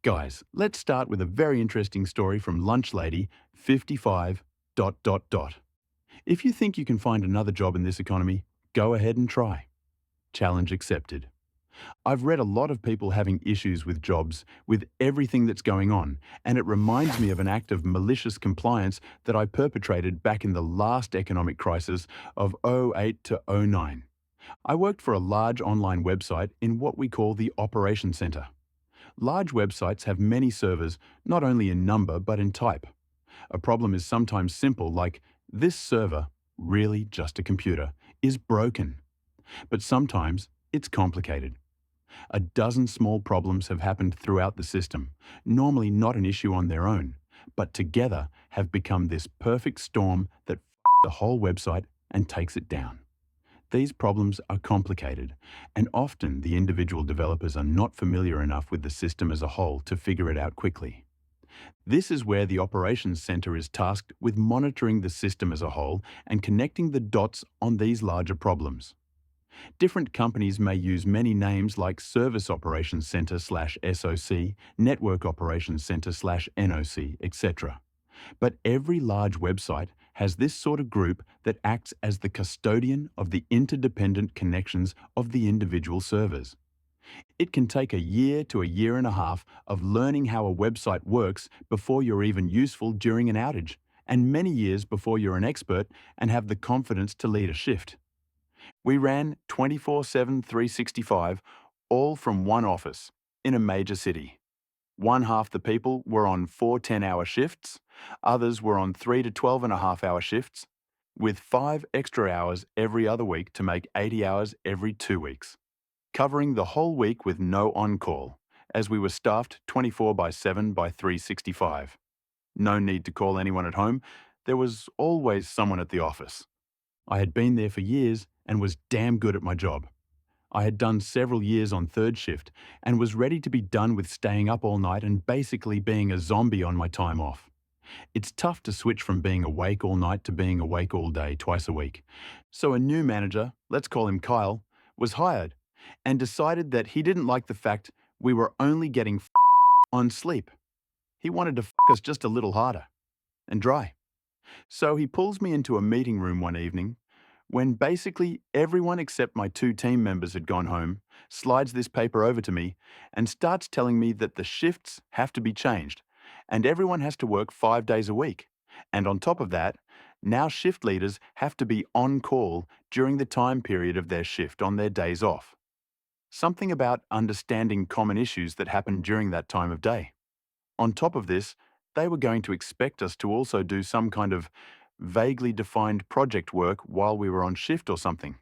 Guys, let's start with a very interesting story from Lunch Lady 55 ... If you think you can find another job in this economy, go ahead and try. Challenge accepted. I've read a lot of people having issues with jobs, with everything that's going on, and it reminds me of an act of malicious compliance that I perpetrated back in the last economic crisis of '08 to '09. I worked for a large online website in what we call the operations center. Large websites have many servers, not only in number but in type. A problem is sometimes simple, like this server, really just a computer, is broken. But sometimes it's complicated. A dozen small problems have happened throughout the system, normally not an issue on their own, but together have become this perfect storm that the whole website and takes it down. These problems are complicated, and often the individual developers are not familiar enough with the system as a whole to figure it out quickly. This is where the operations center is tasked with monitoring the system as a whole and connecting the dots on these larger problems. Different companies may use many names like Service Operations Center /SOC, Network Operations Center /NOC, etc. But every large website has this sort of group that acts as the custodian of the interdependent connections of the individual servers. It can take a year to a year and a half of learning how a website works before you're even useful during an outage, and many years before you're an expert and have the confidence to lead a shift. We ran 24/7, 365, all from one office in a major city. One half the people were on 4 10-hour shifts, others were on 3 to 12.5-hour shifts, with 5 extra hours every other week to make 80 hours every 2 weeks, covering the whole week with no on-call, as we were staffed 24/7 by 365. No need to call anyone at home, there was always someone at the office. I had been there for years and was damn good at my job. I had done several years on third shift and was ready to be done with staying up all night and basically being a zombie on my time off. It's tough to switch from being awake all night to being awake all day, twice a week. So a new manager, let's call him Kyle, was hired and decided that he didn't like the fact we were only getting on sleep. He wanted to us just a little harder and dry. So he pulls me into a meeting room one evening when basically everyone except my 2 team members had gone home, slides this paper over to me, and starts telling me that the shifts have to be changed, and everyone has to work 5 days a week. And on top of that, now shift leaders have to be on call during the time period of their shift on their days off. Something about understanding common issues that happen during that time of day. On top of this, they were going to expect us to also do some kind of vaguely defined project work while we were on shift or something,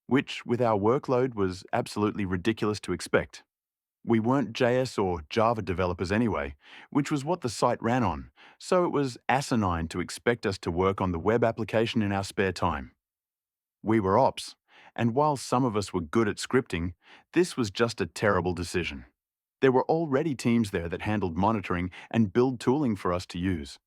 which, with our workload, was absolutely ridiculous to expect. We weren't JS or Java developers anyway, which was what the site ran on, so it was asinine to expect us to work on the web application in our spare time. We were ops, and while some of us were good at scripting, this was just a terrible decision. There were already teams there that handled monitoring and build tooling for us to use.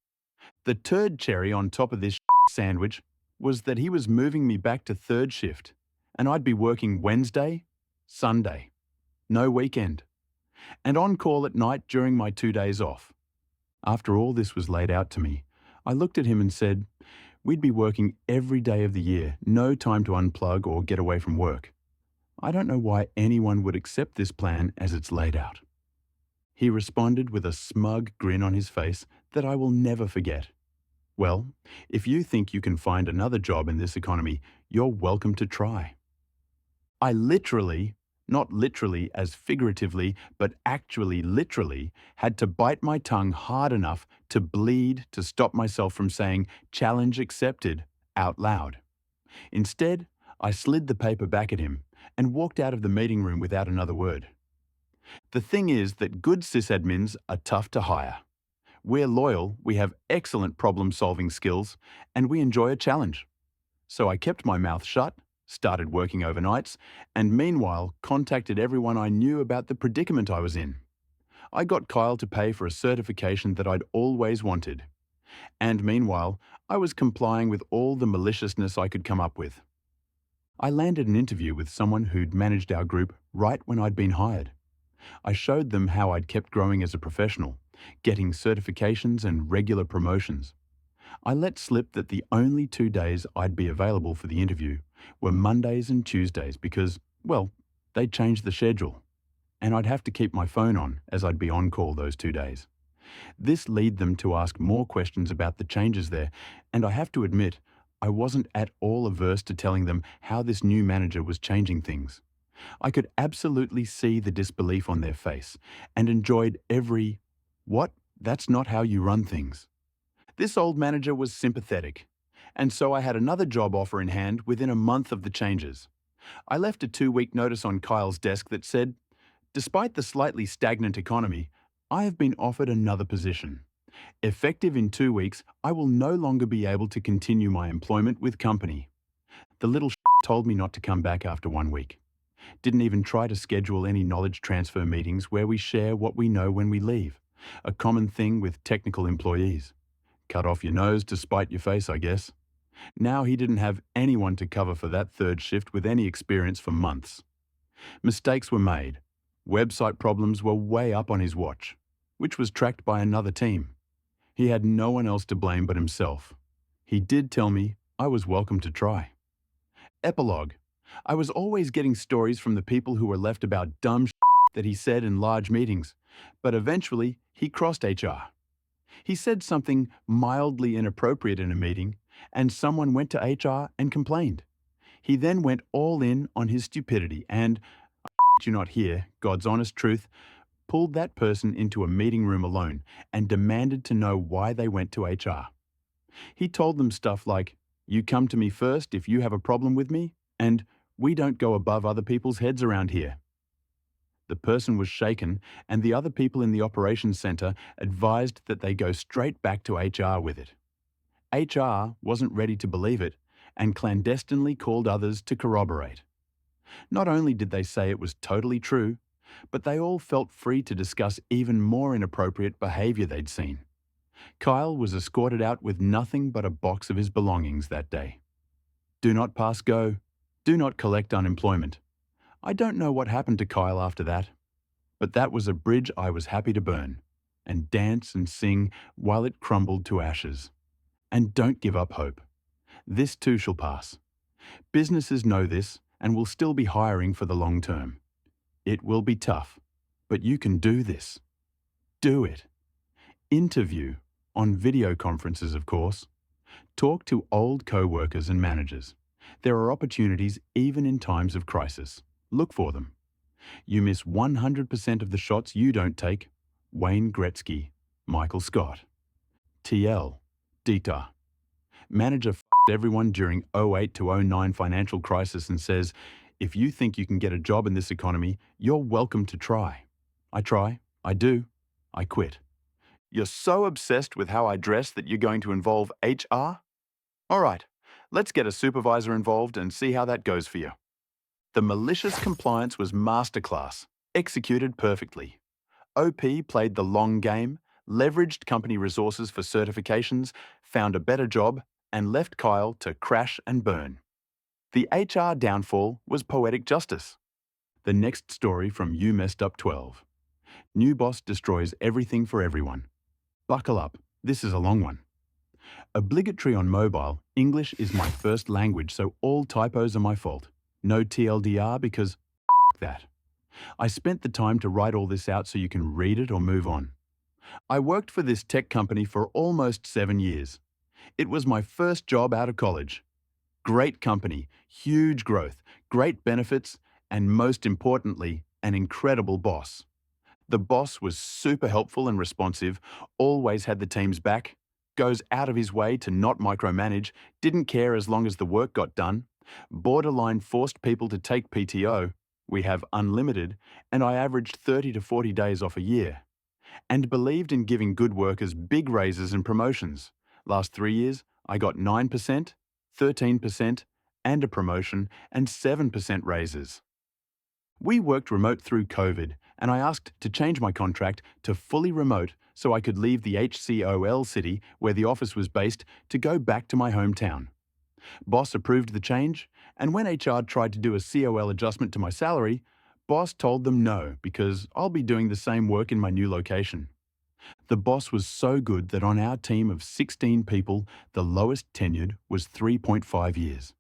The turd cherry on top of this sandwich was that he was moving me back to third shift, and I'd be working Wednesday, Sunday, no weekend, and on call at night during my 2 days off. After all this was laid out to me, I looked at him and said, we'd be working every day of the year, no time to unplug or get away from work. I don't know why anyone would accept this plan as it's laid out. He responded with a smug grin on his face that I will never forget. Well, if you think you can find another job in this economy, you're welcome to try. I literally, not literally as figuratively, but actually literally, had to bite my tongue hard enough to bleed to stop myself from saying "challenge accepted" out loud. Instead, I slid the paper back at him and walked out of the meeting room without another word. The thing is that good sysadmins are tough to hire. We're loyal, we have excellent problem-solving skills, and we enjoy a challenge. So I kept my mouth shut, started working overnights, and meanwhile contacted everyone I knew about the predicament I was in. I got Kyle to pay for a certification that I'd always wanted. And meanwhile, I was complying with all the maliciousness I could come up with. I landed an interview with someone who'd managed our group right when I'd been hired. I showed them how I'd kept growing as a professional, getting certifications and regular promotions. I let slip that the only 2 days I'd be available for the interview were Mondays and Tuesdays because, well, they'd changed the schedule, and I'd have to keep my phone on as I'd be on call those 2 days. This led them to ask more questions about the changes there, and I have to admit, I wasn't at all averse to telling them how this new manager was changing things. I could absolutely see the disbelief on their face and enjoyed every, "What? That's not how you run things." This old manager was sympathetic, and so I had another job offer in hand within a month of the changes. I left a 2-week notice on Kyle's desk that said, "Despite the slightly stagnant economy, I have been offered another position. Effective in 2 weeks, I will no longer be able to continue my employment with company." The little told me not to come back after 1 week. Didn't even try to schedule any knowledge transfer meetings where we share what we know when we leave, a common thing with technical employees. Cut off your nose to spite your face, I guess. Now he didn't have anyone to cover for that third shift with any experience for months. Mistakes were made. Website problems were way up on his watch, which was tracked by another team. He had no one else to blame but himself. He did tell me I was welcome to try. Epilogue. I was always getting stories from the people who were left about dumb that he said in large meetings, but eventually he crossed HR. He said something mildly inappropriate in a meeting, and someone went to HR and complained. He then went all in on his stupidity and, you not hear, God's honest truth, pulled that person into a meeting room alone and demanded to know why they went to HR. He told them stuff like, "You come to me first if you have a problem with me," and "We don't go above other people's heads around here." The person was shaken, and the other people in the operations center advised that they go straight back to HR with it. HR wasn't ready to believe it and clandestinely called others to corroborate. Not only did they say it was totally true, but they all felt free to discuss even more inappropriate behavior they'd seen. Kyle was escorted out with nothing but a box of his belongings that day. Do not pass go. Do not collect unemployment. I don't know what happened to Kyle after that, but that was a bridge I was happy to burn and dance and sing while it crumbled to ashes. And don't give up hope. This too shall pass. Businesses know this and will still be hiring for the long term. It will be tough, but you can do this. Do it. Interview, on video conferences of course. Talk to old co-workers and managers. There are opportunities even in times of crisis. Look for them. You miss 100% of the shots you don't take. Wayne Gretzky, Michael Scott. TL, Dieter. Manager f***ed everyone during 08 to 09 financial crisis and says, "If you think you can get a job in this economy, you're welcome to try." I try. I do. I quit. You're so obsessed with how I dress that you're going to involve HR? All right, let's get a supervisor involved and see how that goes for you. The malicious compliance was masterclass, executed perfectly. OP played the long game, leveraged company resources for certifications, found a better job, and left Kyle to crash and burn. The HR downfall was poetic justice. The next story from You Messed Up 12. New boss destroys everything for everyone. Buckle up, this is a long one. Obligatory on mobile, English is my first language, so all typos are my fault. No TLDR because that. I spent the time to write all this out so you can read it or move on. I worked for this tech company for almost 7 years. It was my first job out of college. Great company, huge growth, great benefits, and most importantly, an incredible boss. The boss was super helpful and responsive, always had the team's back, goes out of his way to not micromanage, didn't care as long as the work got done, borderline forced people to take PTO, we have unlimited, and I averaged 30 to 40 days off a year, and believed in giving good workers big raises and promotions. Last 3 years, I got 9%, 13%, and a promotion, and 7% raises. We worked remote through COVID, and I asked to change my contract to fully remote so I could leave the HCOL city where the office was based to go back to my hometown. Boss approved the change, and when HR tried to do a COL adjustment to my salary, Boss told them no because I'll be doing the same work in my new location. The boss was so good that on our team of 16 people, the lowest tenured was 3.5 years.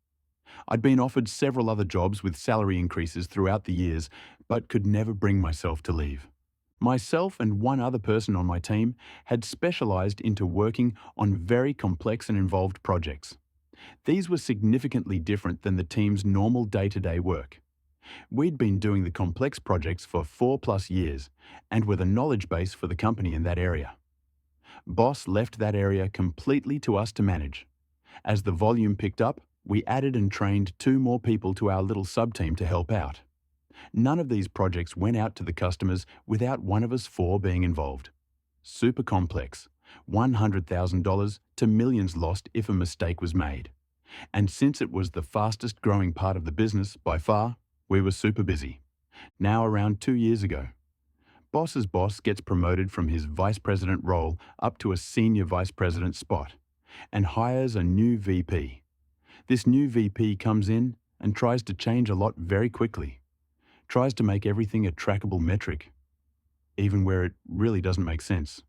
I'd been offered several other jobs with salary increases throughout the years, but could never bring myself to leave. Myself and one other person on my team had specialized into working on very complex and involved projects. These were significantly different than the team's normal day-to-day work. We'd been doing the complex projects for 4+ years and were the knowledge base for the company in that area. Boss left that area completely to us to manage. As the volume picked up, we added and trained 2 more people to our little sub-team to help out. None of these projects went out to the customers without one of us 4 being involved. Super complex. $100,000 to millions lost if a mistake was made. And since it was the fastest growing part of the business by far, we were super busy. Now around 2 years ago, Boss's boss gets promoted from his vice president role up to a senior vice president spot and hires a new VP. This new VP comes in and tries to change a lot very quickly. Tries to make everything a trackable metric, even where it really doesn't make sense,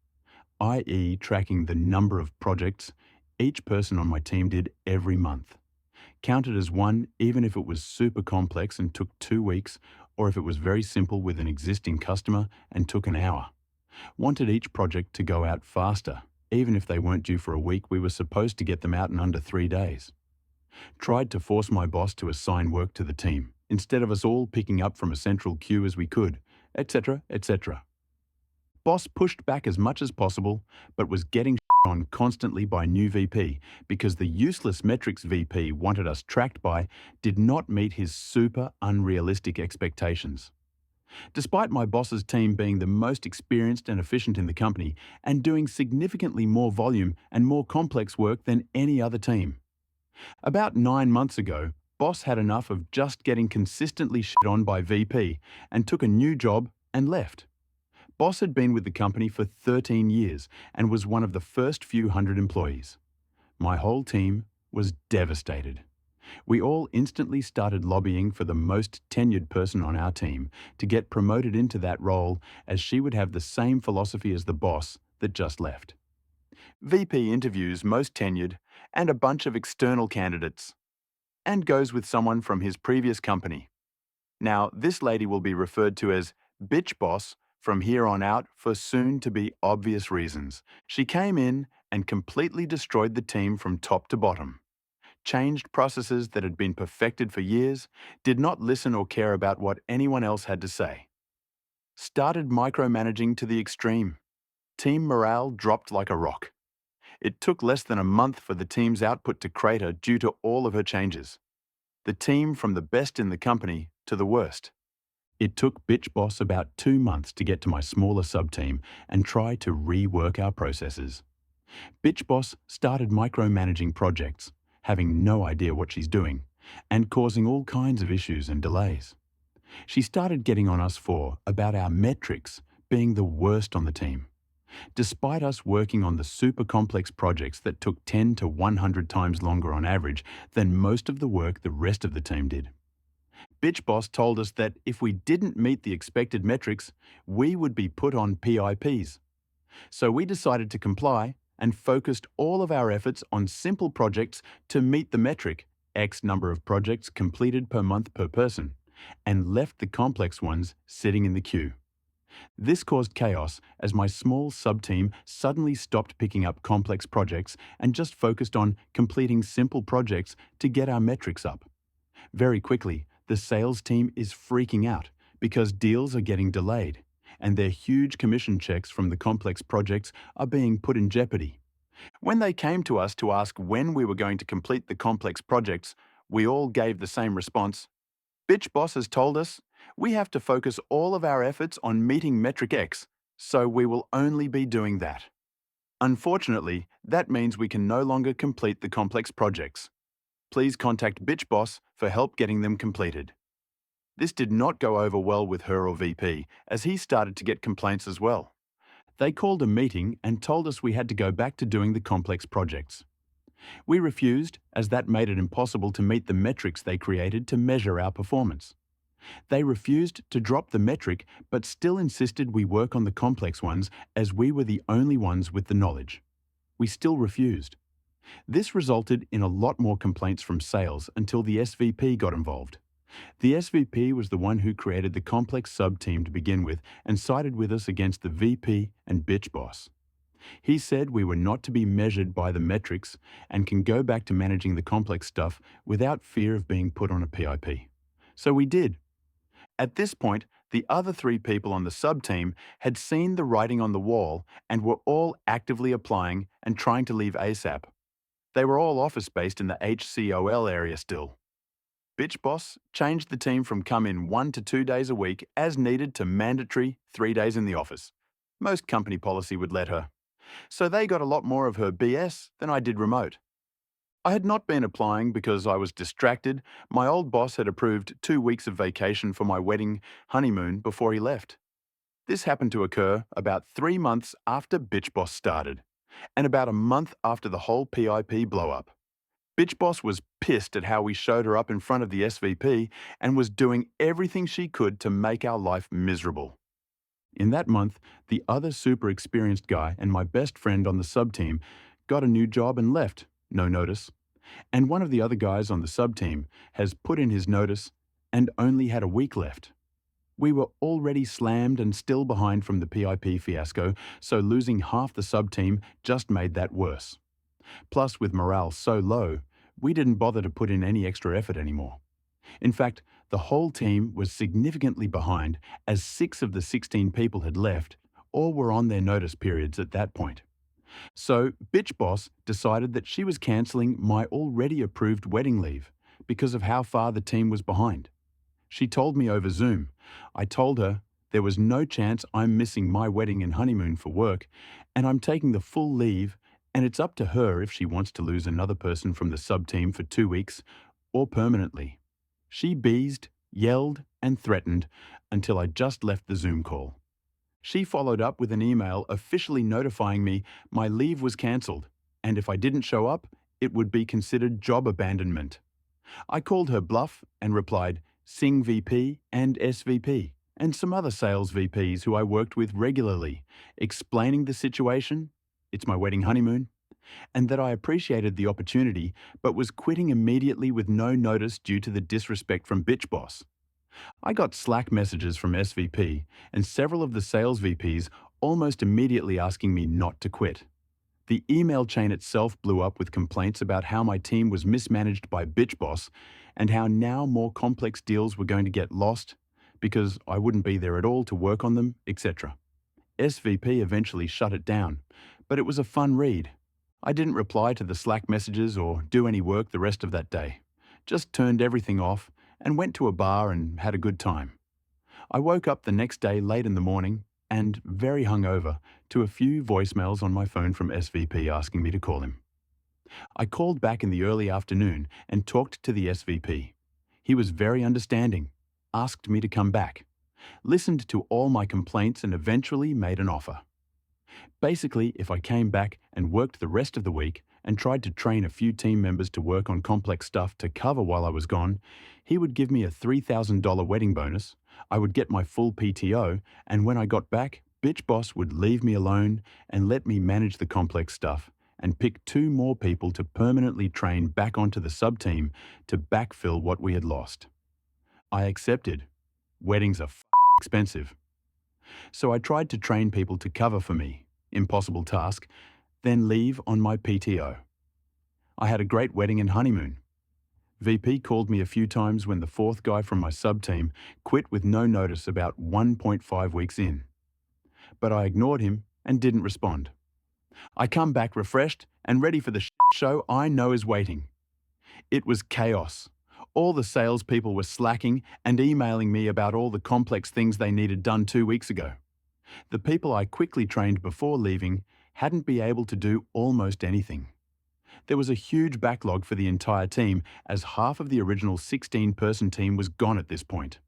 i.e. tracking the number of projects each person on my team did every month. Counted as one even if it was super complex and took 2 weeks, or if it was very simple with an existing customer and took an hour. Wanted each project to go out faster. Even if they weren't due for a week, we were supposed to get them out in under 3 days. Tried to force my boss to assign work to the team, instead of us all picking up from a central queue as we could, etc., etc. Boss pushed back as much as possible, but was getting on constantly by new VP because the useless metrics VP wanted us tracked by did not meet his super unrealistic expectations. Despite my boss's team being the most experienced and efficient in the company and doing significantly more volume and more complex work than any other team. About 9 months ago, boss had enough of just getting consistently shit on by VP and took a new job and left. Boss had been with the company for 13 years and was one of the first few hundred employees. My whole team was devastated. We all instantly started lobbying for the most tenured person on our team to get promoted into that role, as she would have the same philosophy as the boss that just left. VP interviews most tenured and a bunch of external candidates and goes with someone from his previous company. Now, this lady will be referred to as Bitch Boss from here on out for soon-to-be obvious reasons. She came in and completely destroyed the team from top to bottom. Changed processes that had been perfected for years, did not listen or care about what anyone else had to say. Started micromanaging to the extreme. Team morale dropped like a rock. It took less than a month for the team's output to crater due to all of her changes. The team from the best in the company to the worst. It took Bitch Boss about 2 months to get to my smaller sub-team and try to rework our processes. Bitch Boss started micromanaging projects, having no idea what she's doing, and causing all kinds of issues and delays. She started getting on us about our metrics being the worst on the team. Despite us working on the super complex projects that took 10 to 100 times longer on average than most of the work the rest of the team did. Bitch Boss told us that if we didn't meet the expected metrics, we would be put on PIPs. So we decided to comply and focused all of our efforts on simple projects to meet the metric, X number of projects completed per month per person, and left the complex ones sitting in the queue. This caused chaos as my small sub-team suddenly stopped picking up complex projects and just focused on completing simple projects to get our metrics up. Very quickly, the sales team is freaking out because deals are getting delayed and their huge commission checks from the complex projects are being put in jeopardy. When they came to us to ask when we were going to complete the complex projects, we all gave the same response. Bitch Boss has told us we have to focus all of our efforts on meeting metric X, so we will only be doing that. Unfortunately, that means we can no longer complete the complex projects. Please contact Bitch Boss for help getting them completed. This did not go over well with her or VP, as he started to get complaints as well. They called a meeting and told us we had to go back to doing the complex projects. We refused, as that made it impossible to meet the metrics they created to measure our performance. They refused to drop the metric but still insisted we work on the complex ones as we were the only ones with the knowledge. We still refused. This resulted in a lot more complaints from sales until the SVP got involved. The SVP was the one who created the complex sub-team to begin with and sided with us against the VP and bitch boss. He said we were not to be measured by the metrics and can go back to managing the complex stuff without fear of being put on a PIP. So we did. At this point, the other 3 people on the sub-team had seen the writing on the wall and were all actively applying and trying to leave ASAP. They were all office-based in the HCOL area still. Bitch Boss changed the team from come in 1 to 2 days a week as needed to mandatory 3 days in the office. Most company policy would let her. So they got a lot more of her BS than I did remote. I had not been applying because I was distracted. My old boss had approved 2 weeks of vacation for my wedding honeymoon before he left. This happened to occur about 3 months after Bitch Boss started, and about a month after the whole PIP blow-up. Bitch Boss was pissed at how we showed her up in front of the SVP and was doing everything she could to make our life miserable. In that month, the other super experienced guy and my best friend on the sub-team got a new job and left, no notice. And one of the other guys on the sub-team has put in his notice and only had a week left. We were already slammed and still behind from the PIP fiasco, so losing half the sub-team just made that worse. Plus, with morale so low, we didn't bother to put in any extra effort anymore. In fact, the whole team was significantly behind as 6 of the 16 people had left or were on their notice periods at that point. So, Bitch Boss decided that she was cancelling my already approved wedding leave because of how far the team was behind. She told me over Zoom. I told her there was no chance I'm missing my wedding and honeymoon for work, and I'm taking the full leave, and it's up to her if she wants to lose another person from the sub-team for 2 weeks or permanently. She beezed, yelled, and threatened until I just left the Zoom call. She followed up with an email officially notifying me my leave was cancelled, and if I didn't show up, it would be considered job abandonment. I called her bluff and replied, Sing VP and SVP, and some other sales VPs who I worked with regularly, explaining the situation, it's my wedding honeymoon, and that I appreciated the opportunity but was quitting immediately with no notice due to the disrespect from Bitch Boss. I got Slack messages from SVP and several of the sales VPs almost immediately asking me not to quit. The email chain itself blew up with complaints about how my team was mismanaged by Bitch Boss and how now more complex deals were going to get lost because I wouldn't be there at all to work on them, etc. SVP eventually shut it down, but it was a fun read. I didn't reply to the Slack messages or do any work the rest of that day. Just turned everything off and went to a bar and had a good time. I woke up the next day late in the morning and, very hungover, to a few voicemails on my phone from SVP asking me to call him. I called back in the early afternoon and talked to the SVP. He was very understanding, asked me to come back, listened to all my complaints and eventually made an offer. Basically, if I came back and worked the rest of the week and tried to train a few team members to work on complex stuff to cover while I was gone, he would give me a $3,000 wedding bonus, I would get my full PTO, and when I got back, Bitch Boss would leave me alone and let me manage the complex stuff and pick 2 more people to permanently train back onto the sub-team to backfill what we had lost. I accepted. Weddings are expensive. So I tried to train people to cover for me, impossible task, then leave on my PTO. I had a great wedding and honeymoon. VP called me a few times when the 4th guy from my sub-team quit with no notice about 1.5 weeks in. But I ignored him and didn't respond. I come back refreshed and ready for the show I know is waiting. It was chaos. All the salespeople were slacking and emailing me about all the complex things they needed done 2 weeks ago. The people I quickly trained before leaving hadn't been able to do almost anything. There was a huge backlog for the entire team as half of the original 16-person team was gone at this point.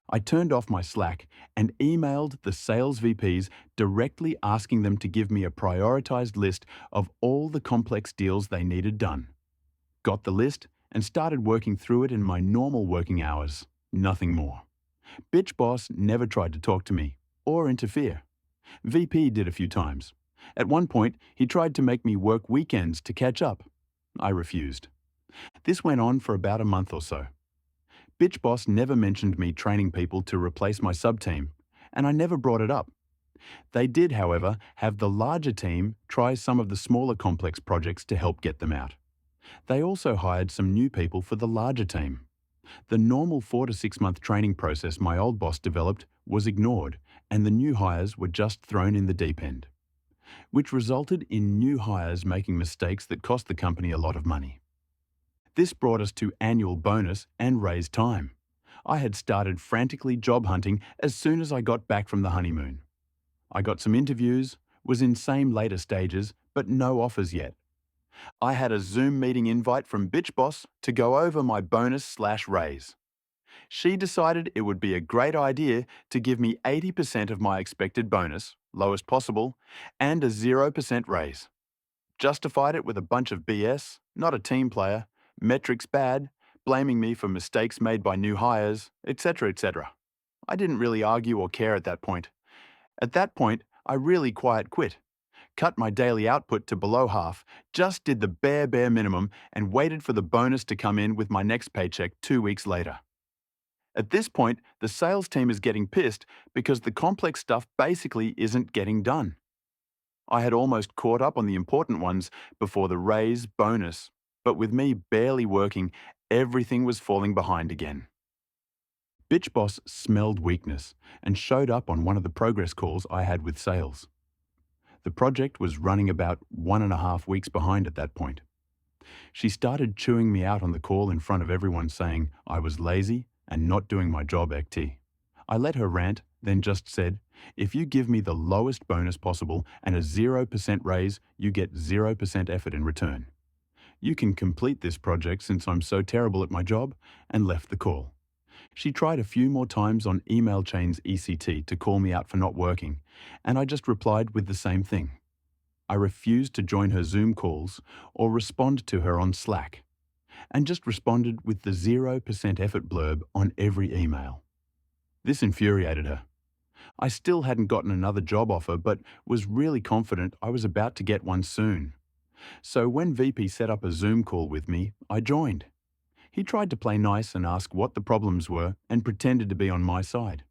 I turned off my Slack and emailed the sales VPs directly asking them to give me a prioritized list of all the complex deals they needed done. Got the list and started working through it in my normal working hours. Nothing more. Bitch boss never tried to talk to me or interfere. VP did a few times. At one point, he tried to make me work weekends to catch up. I refused. This went on for about a month or so. Bitch boss never mentioned me training people to replace my sub-team, and I never brought it up. They did, however, have the larger team try some of the smaller complex projects to help get them out. They also hired some new people for the larger team. The normal 4 to 6 month training process my old boss developed was ignored, and the new hires were just thrown in the deep end, which resulted in new hires making mistakes that cost the company a lot of money. This brought us to annual bonus and raise time. I had started frantically job hunting as soon as I got back from the honeymoon. I got some interviews, was in same later stages, but no offers yet. I had a Zoom meeting invite from Bitch Boss to go over my bonus/raise. She decided it would be a great idea to give me 80% of my expected bonus, lowest possible, and a 0% raise. Justified it with a bunch of BS, not a team player, metrics bad, blaming me for mistakes made by new hires, etc., etc. I didn't really argue or care at that point. At that point, I really quiet quit, cut my daily output to below half, just did the bare minimum, and waited for the bonus to come in with my next paycheck 2 weeks later. At this point, the sales team is getting pissed because the complex stuff basically isn't getting done. I had almost caught up on the important ones before the raise bonus, but with me barely working, everything was falling behind again. Bitch Boss smelled weakness and showed up on one of the progress calls I had with sales. The project was running about 1.5 weeks behind at that point. She started chewing me out on the call in front of everyone, saying I was lazy and not doing my job ect. I let her rant, then just said, if you give me the lowest bonus possible and a 0% raise, you get 0% effort in return. You can complete this project since I'm so terrible at my job, and left the call. She tried a few more times on email chains ECT to call me out for not working, and I just replied with the same thing. I refused to join her Zoom calls or respond to her on Slack, and just responded with the 0% effort blurb on every email. This infuriated her. I still hadn't gotten another job offer, but was really confident I was about to get one soon. So when VP set up a Zoom call with me, I joined. He tried to play nice and ask what the problems were and pretended to be on my side.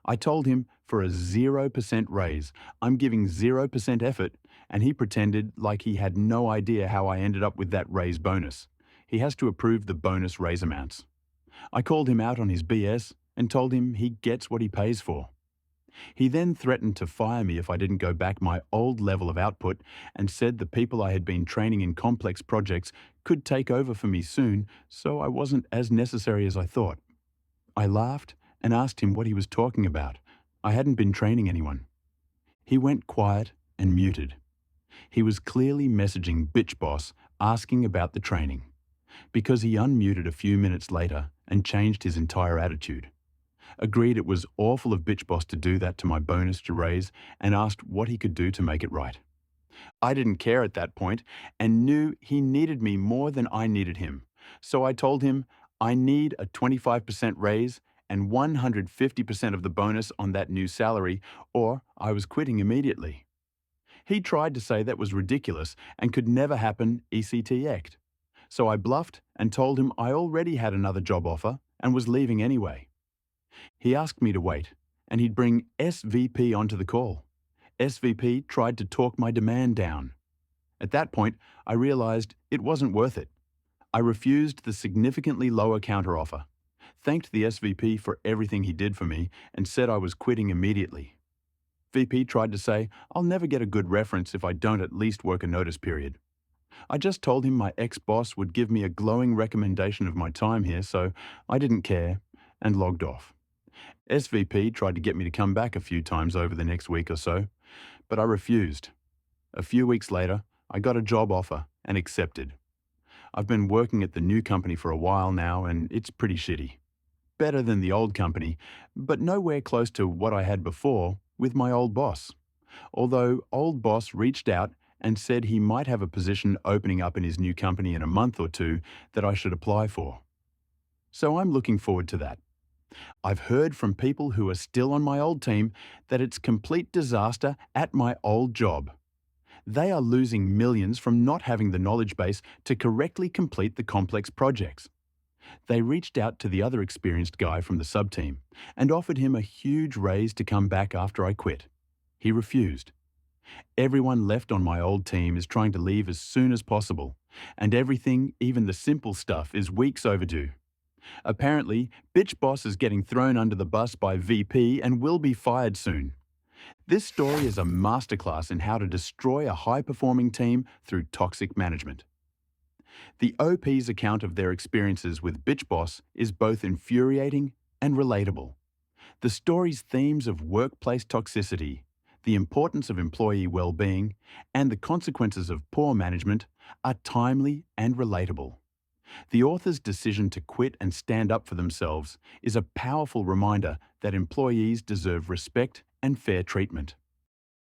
I told him for a 0% raise, I'm giving 0% effort, and he pretended like he had no idea how I ended up with that raise bonus. He has to approve the bonus raise amounts. I called him out on his BS and told him he gets what he pays for. He then threatened to fire me if I didn't go back my old level of output, and said the people I had been training in complex projects could take over for me soon, so I wasn't as necessary as I thought. I laughed and asked him what he was talking about. I hadn't been training anyone. He went quiet and muted. He was clearly messaging Bitch Boss asking about the training, because he unmuted a few minutes later and changed his entire attitude. Agreed it was awful of Bitch Boss to do that to my bonus to raise, and asked what he could do to make it right. I didn't care at that point and knew he needed me more than I needed him. So I told him I need a 25% raise and 150% of the bonus on that new salary, or I was quitting immediately. He tried to say that was ridiculous and could never happen ECT-ect. So I bluffed and told him I already had another job offer and was leaving anyway. He asked me to wait, and he'd bring SVP onto the call. SVP tried to talk my demand down. At that point, I realized it wasn't worth it. I refused the significantly lower counteroffer, thanked the SVP for everything he did for me, and said I was quitting immediately. VP tried to say I'll never get a good reference if I don't at least work a notice period. I just told him my ex-boss would give me a glowing recommendation of my time here, so I didn't care and logged off. SVP tried to get me to come back a few times over the next week or so, but I refused. A few weeks later, I got a job offer and accepted. I've been working at the new company for a while now, and it's pretty shitty. Better than the old company, but nowhere close to what I had before with my old boss. Although old boss reached out and said he might have a position opening up in his new company in a month or two that I should apply for. So I'm looking forward to that. I've heard from people who are still on my old team that it's complete disaster at my old job. They are losing millions from not having the knowledge base to correctly complete the complex projects. They reached out to the other experienced guy from the sub-team and offered him a huge raise to come back after I quit. He refused. Everyone left on my old team is trying to leave as soon as possible, and everything, even the simple stuff, is weeks overdue. Apparently, Bitch Boss is getting thrown under the bus by VP and will be fired soon. This story is a masterclass in how to destroy a high-performing team through toxic management. The OP's account of their experiences with Bitch Boss is both infuriating and relatable. The story's themes of workplace toxicity, the importance of employee well-being, and the consequences of poor management are timely and relatable. The author's decision to quit and stand up for themselves is a powerful reminder that employees deserve respect and fair treatment.